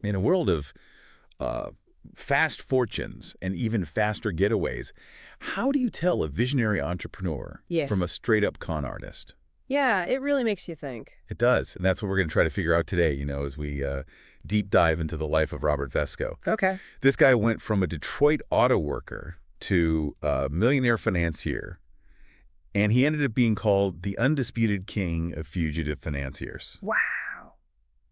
In a world of uh, fast fortunes and even faster getaways, how do you tell a visionary entrepreneur from Yes. a straight-up con artist? Yeah, it really makes you think. It does, and that's what we're going to try to figure out today, as we deep dive into the life of Robert Vesco. Okay. This guy went from a Detroit auto worker to a millionaire financier, and he ended up being called the undisputed king of fugitive financiers. Wow.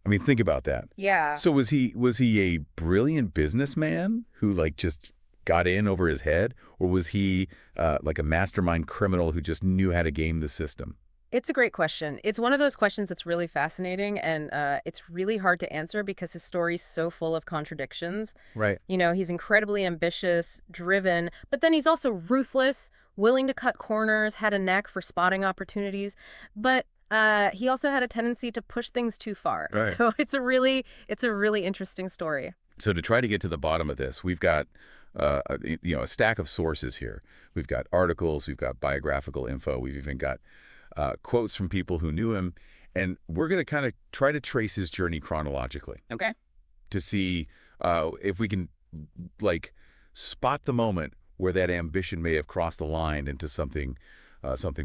I mean, think about that. Yeah. So was he a brilliant businessman who like just got in over his head, or was he like a mastermind criminal who just knew how to game the system? It's a great question. It's one of those questions that's really fascinating, and it's really hard to answer because his story's so full of contradictions. Right. He's incredibly ambitious, driven, but then he's also ruthless, willing to cut corners, had a knack for spotting opportunities, but he also had a tendency to push things too far. Right. So it's a really interesting story. So to try to get to the bottom of this, we've got a stack of sources here. We've got articles, we've got biographical info, we've even got quotes from people who knew him, and we're going to kind of try to trace his journey chronologically Okay. to see if we can like spot the moment where that ambition may have crossed the line into something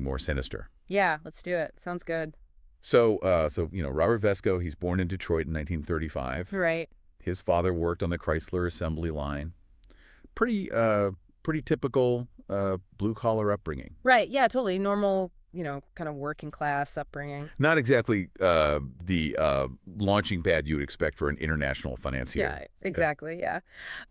more sinister. Yeah, let's do it. Sounds good. So Robert Vesco, he's born in Detroit in 1935. Right. His father worked on the Chrysler assembly line. Pretty typical blue collar upbringing. Right. Yeah, totally. Normal, kind of working class upbringing. Not exactly the launching pad you would expect for an international financier. Yeah, exactly. Yeah.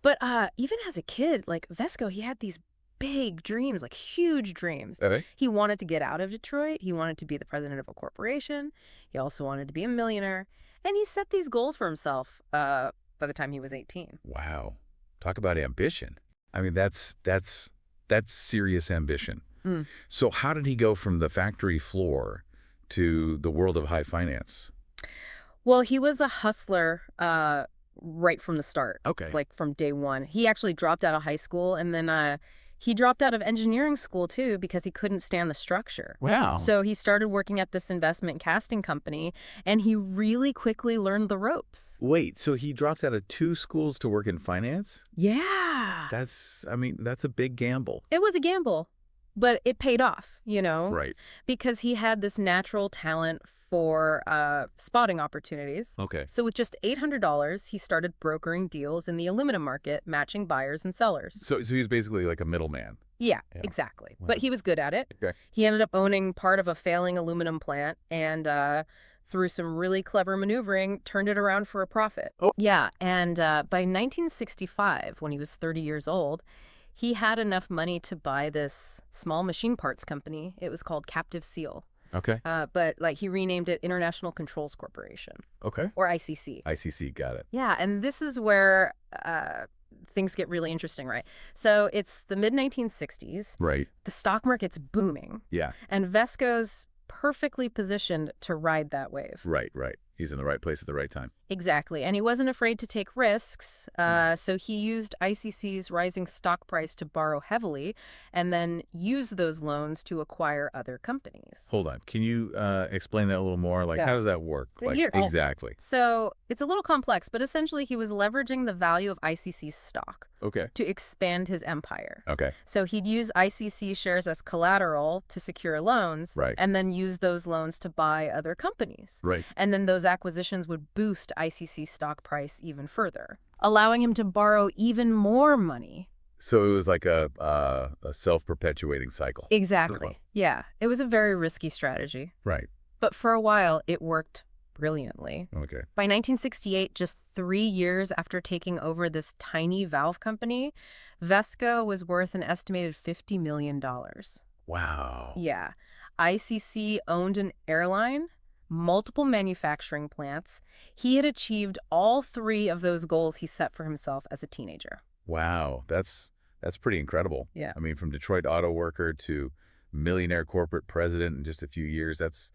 But even as a kid, like Vesco, he had these big dreams, like huge dreams. Okay. He wanted to get out of Detroit. He wanted to be the president of a corporation. He also wanted to be a millionaire. And he set these goals for himself by the time he was 18. Wow. Talk about ambition. I mean, that's serious ambition. Mm. So how did he go from the factory floor to the world of high finance? Well, he was a hustler right from the start. Okay. Like from day one. He actually dropped out of high school, and then he dropped out of engineering school too because he couldn't stand the structure. Wow. So he started working at this investment casting company, and he really quickly learned the ropes. Wait, so he dropped out of 2 schools to work in finance? Yeah. That's a big gamble. It was a gamble, but it paid off, Right. because he had this natural talent for spotting opportunities. Okay. So with just $800, he started brokering deals in the aluminum market, matching buyers and sellers. So he was basically like a middleman. Yeah, Yeah. exactly. Wow. But he was good at it. Okay. He ended up owning part of a failing aluminum plant and through some really clever maneuvering, turned it around for a profit. Oh. Yeah, and by 1965, when he was 30 years old, he had enough money to buy this small machine parts company. It was called Captive Seal. Okay. But he renamed it International Controls Corporation, Okay. or ICC. ICC, got it. Yeah, and this is where things get really interesting, right? So it's the mid-1960s. Right. The stock market's booming, Yeah. and Vesco's perfectly positioned to ride that wave. Right. He's in the right place at the right time. Exactly, and he wasn't afraid to take risks, so he used ICC's rising stock price to borrow heavily and then use those loans to acquire other companies. Hold on. Can you explain that a little more? Like, Yeah. how does that work? Like, Here- exactly. So it's a little complex, but essentially he was leveraging the value of ICC's stock Okay. to expand his empire. Okay. So he'd use ICC shares as collateral to secure loans, Right. and then use those loans to buy other companies. Right. And then those acquisitions would boost ICC's stock price even further, allowing him to borrow even more money. So it was like a self-perpetuating cycle. Exactly. Yeah. It was a very risky strategy. Right. But for a while, it worked brilliantly. Okay. By 1968, just 3 years after taking over this tiny valve company, Vesco was worth an estimated $50 million. Wow. Yeah. ICC owned an airline, multiple manufacturing plants. He had achieved all 3 of those goals he set for himself as a teenager. Wow. That's pretty incredible. Yeah. I mean, from Detroit auto worker to millionaire corporate president in just a few years, that's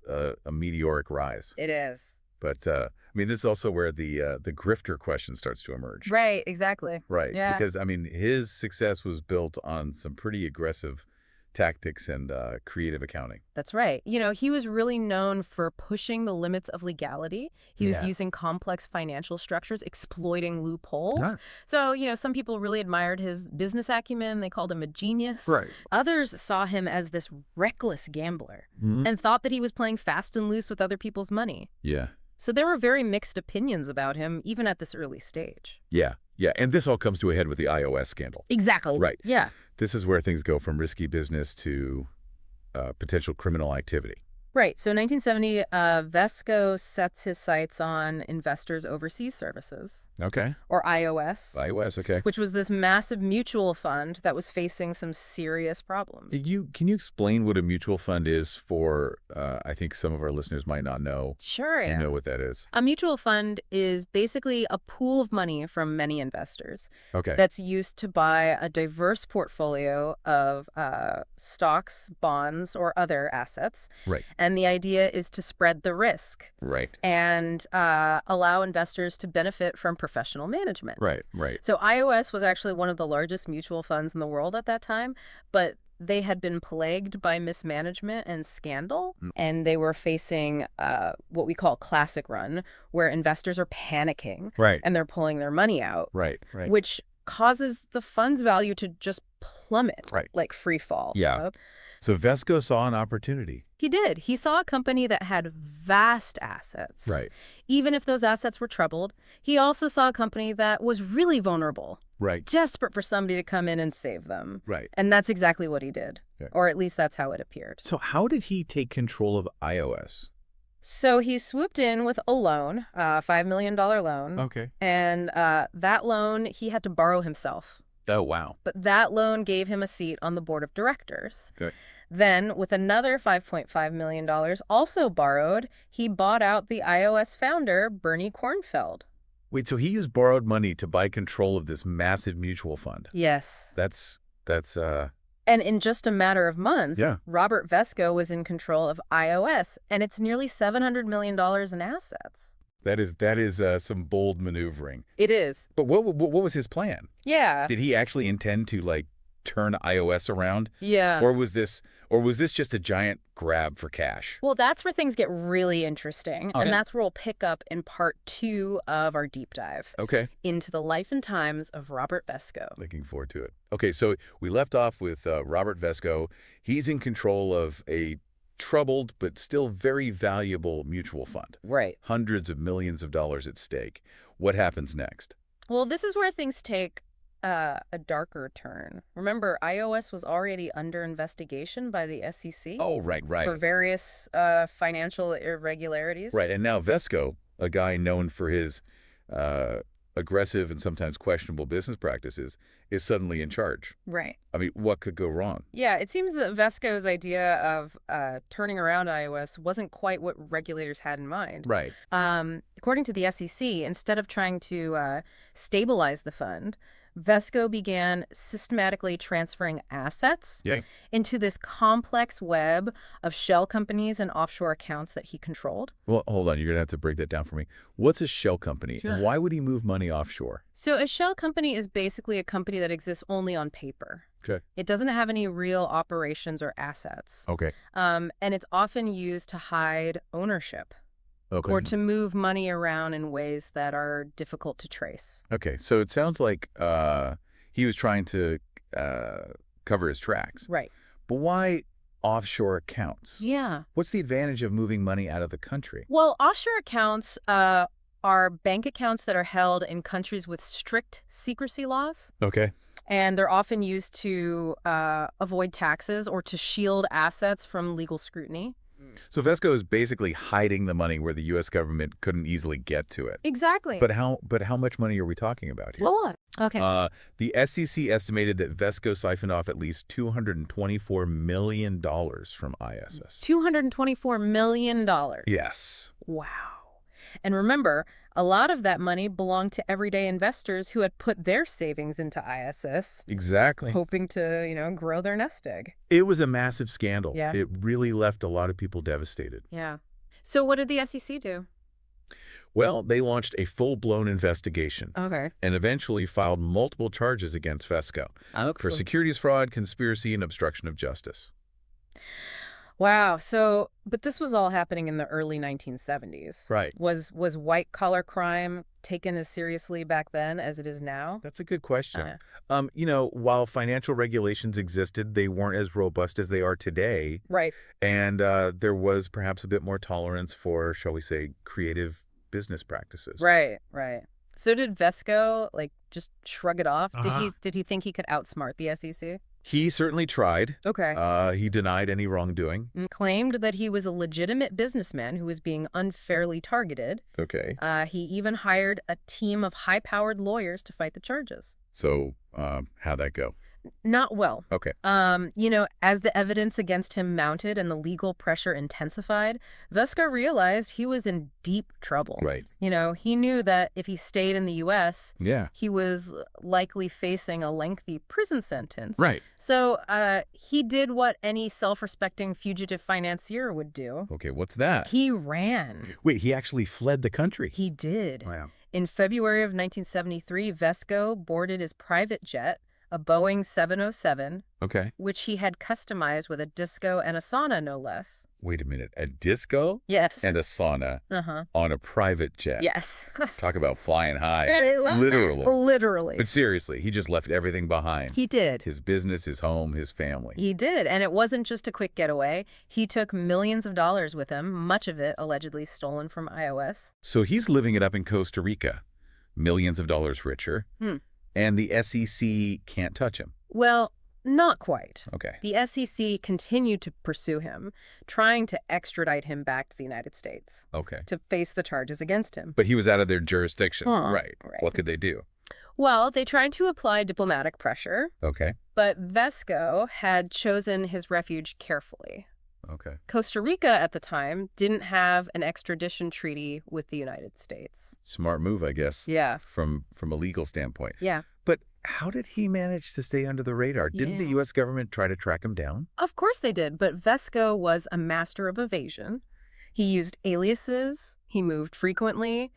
a meteoric rise. It is. But I mean, this is also where the grifter question starts to emerge. Right, exactly. Right. Yeah. Because I mean, his success was built on some pretty aggressive tactics and creative accounting. That's right. He was really known for pushing the limits of legality. He was Yeah. using complex financial structures, exploiting loopholes. Huh. So, some people really admired his business acumen. They called him a genius. Right. Others saw him as this reckless gambler Mhm. and thought that he was playing fast and loose with other people's money. Yeah. So there were very mixed opinions about him, even at this early stage. Yeah. Yeah. And this all comes to a head with the iOS scandal. Exactly. Right. Yeah. This is where things go from risky business to potential criminal activity. Right. So in 1970, Vesco sets his sights on Investors Overseas Services, Okay. or IOS, iOS, okay. which was this massive mutual fund that was facing some serious problems. Can you explain what a mutual fund is for, I think some of our listeners might not know. Sure. You Yeah. know what that is. A mutual fund is basically a pool of money from many investors Okay. that's used to buy a diverse portfolio of stocks, bonds, or other assets. Right. And the idea is to spread the risk Right. and allow investors to benefit from professional management. Right. Right. So iOS was actually one of the largest mutual funds in the world at that time, but they had been plagued by mismanagement and scandal, and they were facing what we call classic run, where investors are panicking Right. and they're pulling their money out, Right. Right. which causes the fund's value to just plummet, Right. like free fall. Yeah. So Vesco saw an opportunity. He did. He saw a company that had vast assets. Right. Even if those assets were troubled, he also saw a company that was really vulnerable, Right. desperate for somebody to come in and save them. Right. And that's exactly what he did. Yeah. Or at least that's how it appeared. So how did he take control of iOS? So he swooped in with a loan, a $5 million loan. Okay. And that loan he had to borrow himself. Oh, wow. But that loan gave him a seat on the board of directors. Good. Then, with another $5.5 million also borrowed, he bought out the iOS founder, Bernie Kornfeld. Wait, so he used borrowed money to buy control of this massive mutual fund. Yes. That's And in just a matter of months, Yeah. Robert Vesco was in control of iOS, and it's nearly $700 million in assets. that is some bold maneuvering. It is. But what was his plan? Yeah. Did he actually intend to turn iOS around? Yeah. Or was this just a giant grab for cash? Well, that's where things get really interesting, Okay. and that's where we'll pick up in part 2 of our deep dive Okay. into the life and times of Robert Vesco. Looking forward to it. Okay, so we left off with Robert Vesco. He's in control of a troubled but still very valuable mutual fund. Right. Hundreds of millions of dollars at stake. What happens next? Well, this is where things take a darker turn. Remember, iOS was already under investigation by the SEC Oh, right. for various financial irregularities. Right, and now Vesco, a guy known for his aggressive and sometimes questionable business practices, is suddenly in charge. Right. I mean, what could go wrong? Yeah, it seems that Vesco's idea of turning around iOS wasn't quite what regulators had in mind. Right. According to the SEC, instead of trying to stabilize the fund, Vesco began systematically transferring assets Yeah. into this complex web of shell companies and offshore accounts that he controlled. Well, hold on. You're going to have to break that down for me. What's a shell company? Sure. And why would he move money offshore? So a shell company is basically a company that exists only on paper. Okay. It doesn't have any real operations or assets. Okay. And it's often used to hide ownership Okay. or to move money around in ways that are difficult to trace. Okay. So it sounds like he was trying to cover his tracks. Right. But why offshore accounts? Yeah. What's the advantage of moving money out of the country? Well, offshore accounts are bank accounts that are held in countries with strict secrecy laws. Okay. And they're often used to avoid taxes or to shield assets from legal scrutiny. So Vesco is basically hiding the money where the U.S. government couldn't easily get to it. Exactly. But how much money are we talking about here? Well, okay. The SEC estimated that Vesco siphoned off at least $224 million from ISS. $224 million. Yes. Wow. And remember, a lot of that money belonged to everyday investors who had put their savings into ISS, Exactly. hoping to, grow their nest egg. It was a massive scandal. Yeah. It really left a lot of people devastated. Yeah. So what did the SEC do? Well, they launched a full-blown investigation Okay. and eventually filed multiple charges against Vesco for securities fraud, conspiracy, and obstruction of justice. Wow. So, but this was all happening in the early 1970s. Right. Was white collar crime taken as seriously back then as it is now? That's a good question. Uh, While financial regulations existed, they weren't as robust as they are today. right. And there was perhaps a bit more tolerance for, shall we say, creative business practices. Right. Right. So did Vesco like just shrug it off? Uh-huh. Did he think he could outsmart the SEC? He certainly tried. Okay. He denied any wrongdoing. And claimed that he was a legitimate businessman who was being unfairly targeted. Okay. He even hired a team of high-powered lawyers to fight the charges. So how'd that go? Not well. Okay. As the evidence against him mounted and the legal pressure intensified, Vesco realized he was in deep trouble. Right. He knew that if he stayed in the U.S., Yeah. he was likely facing a lengthy prison sentence. Right. So he did what any self-respecting fugitive financier would do. Okay, what's that? He ran. Wait, he actually fled the country. He did. Wow. In February of 1973, Vesco boarded his private jet, a Boeing 707, Okay. which he had customized with a disco and a sauna, no less. Wait a minute. A disco Yes. and a sauna Uh-huh. on a private jet. Yes. Talk about flying high. Literally. Literally. But seriously, he just left everything behind. He did. His business, his home, his family. He did. And it wasn't just a quick getaway. He took millions of dollars with him, much of it allegedly stolen from iOS. So he's living it up in Costa Rica, millions of dollars richer, and the SEC can't touch him. Well, not quite. Okay. The SEC continued to pursue him, trying to extradite him back to the United States Okay. to face the charges against him. But he was out of their jurisdiction. Huh. Right. Right. What could they do? Well, they tried to apply diplomatic pressure, Okay. but Vesco had chosen his refuge carefully. Okay. Costa Rica at the time didn't have an extradition treaty with the United States. Smart move, I guess. Yeah. From a legal standpoint. Yeah. But how did he manage to stay under the radar? Didn't the Yeah. U.S. government try to track him down? Of course they did, but Vesco was a master of evasion. He used aliases, he moved frequently,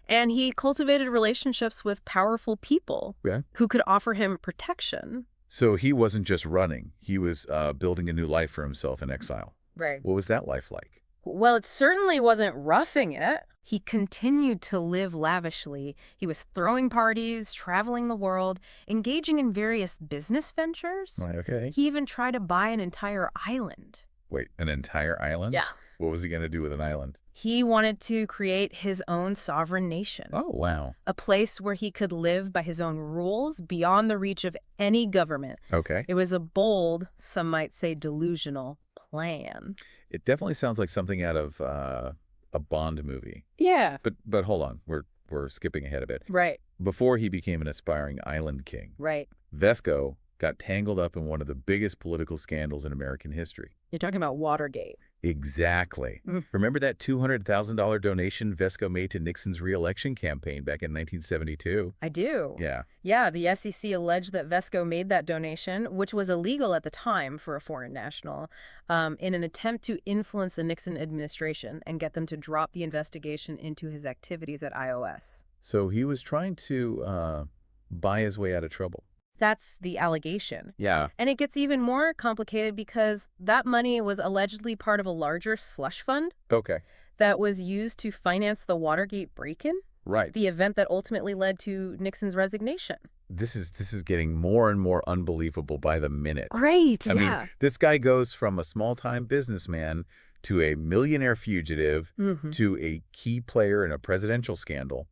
and he cultivated relationships with powerful people who could offer him protection. So he wasn't just running. He was building a new life for himself in exile. Right. What was that life like? Well, it certainly wasn't roughing it. He continued to live lavishly. He was throwing parties, traveling the world, engaging in various business ventures. Okay. He even tried to buy an entire island. Wait, an entire island? Yeah. What was he going to do with an island? He wanted to create his own sovereign nation. Oh, wow. A place where he could live by his own rules beyond the reach of any government. Okay. It was a bold, some might say delusional, plan. It definitely sounds like something out of a Bond movie. Yeah. But hold on, we're skipping ahead a bit. Right. Before he became an aspiring island king, Right. Vesco got tangled up in one of the biggest political scandals in American history. You're talking about Watergate. Exactly. Remember that $200,000 donation Vesco made to Nixon's re-election campaign back in 1972? I do. Yeah. Yeah, the SEC alleged that Vesco made that donation, which was illegal at the time for a foreign national, in an attempt to influence the Nixon administration and get them to drop the investigation into his activities at iOS. So he was trying to buy his way out of trouble. That's the allegation. Yeah. And it gets even more complicated because that money was allegedly part of a larger slush fund Okay. that was used to finance the Watergate break-in, Right. the event that ultimately led to Nixon's resignation. This is getting more and more unbelievable by the minute. Great. I mean, this guy goes from a small-time businessman to a millionaire fugitive to a key player in a presidential scandal.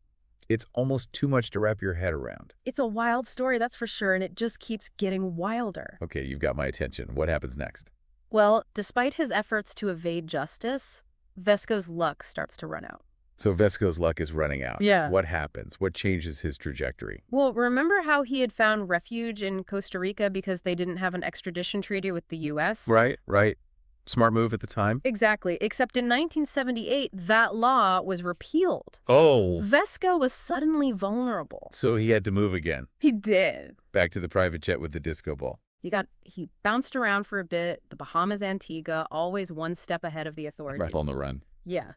It's almost too much to wrap your head around. It's a wild story, that's for sure, and it just keeps getting wilder. Okay, you've got my attention. What happens next? Well, despite his efforts to evade justice, Vesco's luck starts to run out. So Vesco's luck is running out. Yeah. What happens? What changes his trajectory? Well, remember how he had found refuge in Costa Rica because they didn't have an extradition treaty with the U.S.? Right. Smart move at the time. Exactly, except in 1978, that law was repealed. Oh. Vesco was suddenly vulnerable. So he had to move again. He did. Back to the private jet with the disco ball. He bounced around for a bit, the Bahamas, Antigua, always one step ahead of the authorities. Right on the run. Yeah.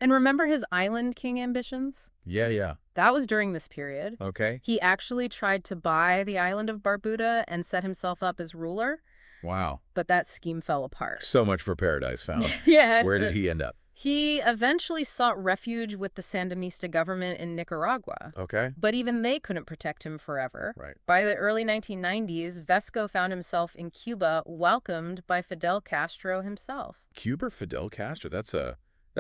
And remember his island king ambitions? Yeah. That was during this period. Okay. He actually tried to buy the island of Barbuda and set himself up as ruler. Wow. But that scheme fell apart. So much for Paradise Found. Yeah. Where did he end up? He eventually sought refuge with the Sandinista government in Nicaragua. Okay. But even they couldn't protect him forever. Right. By the early 1990s, Vesco found himself in Cuba, welcomed by Fidel Castro himself. Cuba, Fidel Castro. That's a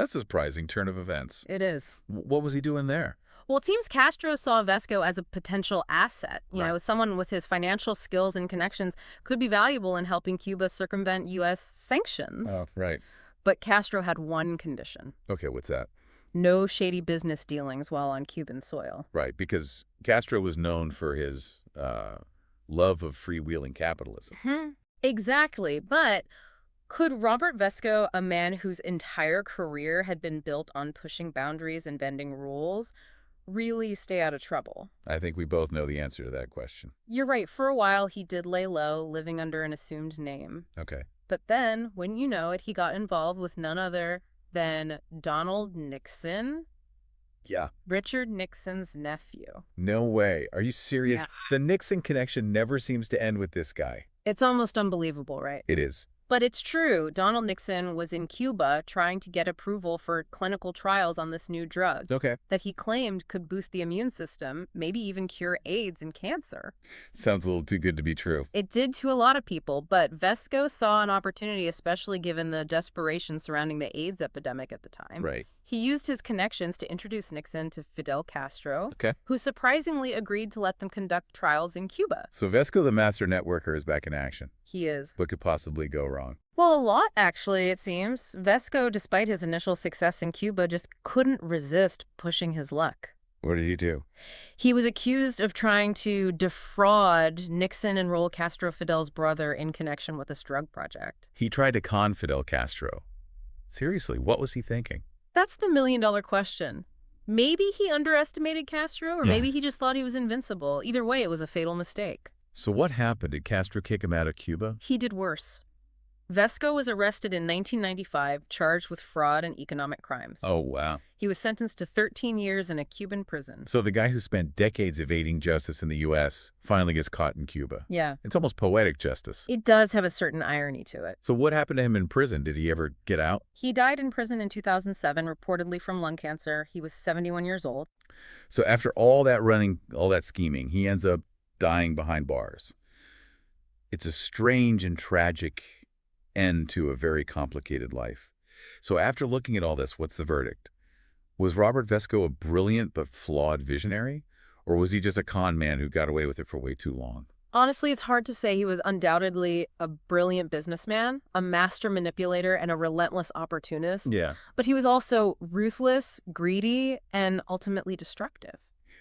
surprising turn of events. It is. What was he doing there? Well, it seems Castro saw Vesco as a potential asset. Someone with his financial skills and connections could be valuable in helping Cuba circumvent U.S. sanctions. Oh, right. But Castro had one condition: Okay, what's that? no shady business dealings while on Cuban soil. Right, because Castro was known for his love of freewheeling capitalism. Exactly. But could Robert Vesco, a man whose entire career had been built on pushing boundaries and bending rules, really stay out of trouble? I think we both know the answer to that question. You're right. For a while, he did lay low, living under an assumed name. Okay. But then, wouldn't you know it, he got involved with none other than Donald Nixon, Yeah. Richard Nixon's nephew. No way. Are you serious? Yeah. The Nixon connection never seems to end with this guy. It's almost unbelievable, right? It is. But it's true. Donald Nixon was in Cuba trying to get approval for clinical trials on this new drug Okay. that he claimed could boost the immune system, maybe even cure AIDS and cancer. Sounds a little too good to be true. It did to a lot of people, but Vesco saw an opportunity, especially given the desperation surrounding the AIDS epidemic at the time. Right. He used his connections to introduce Nixon to Fidel Castro, Okay. who surprisingly agreed to let them conduct trials in Cuba. So Vesco the Master Networker is back in action. He is. What could possibly go wrong? Well, a lot, actually, it seems. Vesco, despite his initial success in Cuba, just couldn't resist pushing his luck. What did he do? He was accused of trying to defraud Nixon and Raul Castro Fidel's brother in connection with this drug project. He tried to con Fidel Castro. Seriously, what was he thinking? That's the million-dollar question. Maybe he underestimated Castro, or maybe he just thought he was invincible. Either way, it was a fatal mistake. So what happened? Did Castro kick him out of Cuba? He did worse. Vesco was arrested in 1995, charged with fraud and economic crimes. Oh, wow. He was sentenced to 13 years in a Cuban prison. So the guy who spent decades evading justice in the U.S. finally gets caught in Cuba. Yeah. It's almost poetic justice. It does have a certain irony to it. So what happened to him in prison? Did he ever get out? He died in prison in 2007, reportedly from lung cancer. He was 71 years old. So after all that running, all that scheming, he ends up dying behind bars. It's a strange and tragic end to a very complicated life. So after looking at all this, what's the verdict? Was Robert Vesco a brilliant but flawed visionary? Or was he just a con man who got away with it for way too long? Honestly, it's hard to say. He was undoubtedly a brilliant businessman, a master manipulator, and a relentless opportunist. Yeah. But he was also ruthless, greedy, and ultimately destructive.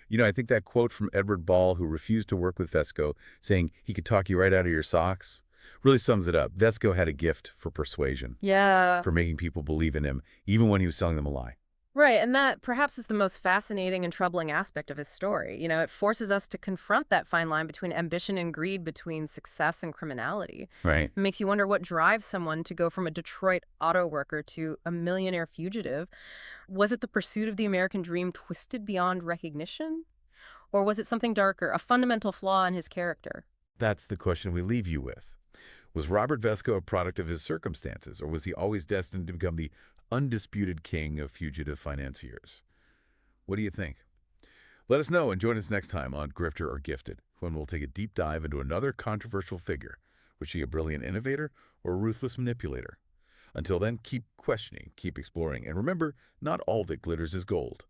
You know, I think that quote from Edward Ball, who refused to work with Vesco, saying he could talk you right out of your socks, really sums it up. Vesco had a gift for persuasion, Yeah. for making people believe in him, even when he was selling them a lie. Right, and that perhaps is the most fascinating and troubling aspect of his story. It forces us to confront that fine line between ambition and greed, between success and criminality. Right. It makes you wonder what drives someone to go from a Detroit auto worker to a millionaire fugitive. Was it the pursuit of the American dream twisted beyond recognition? Or was it something darker, a fundamental flaw in his character? That's the question we leave you with. Was Robert Vesco a product of his circumstances, or was he always destined to become the undisputed king of fugitive financiers? What do you think? Let us know and join us next time on Grifter or Gifted, when we'll take a deep dive into another controversial figure. Was she a brilliant innovator or a ruthless manipulator? Until then, keep questioning, keep exploring, and remember, not all that glitters is gold.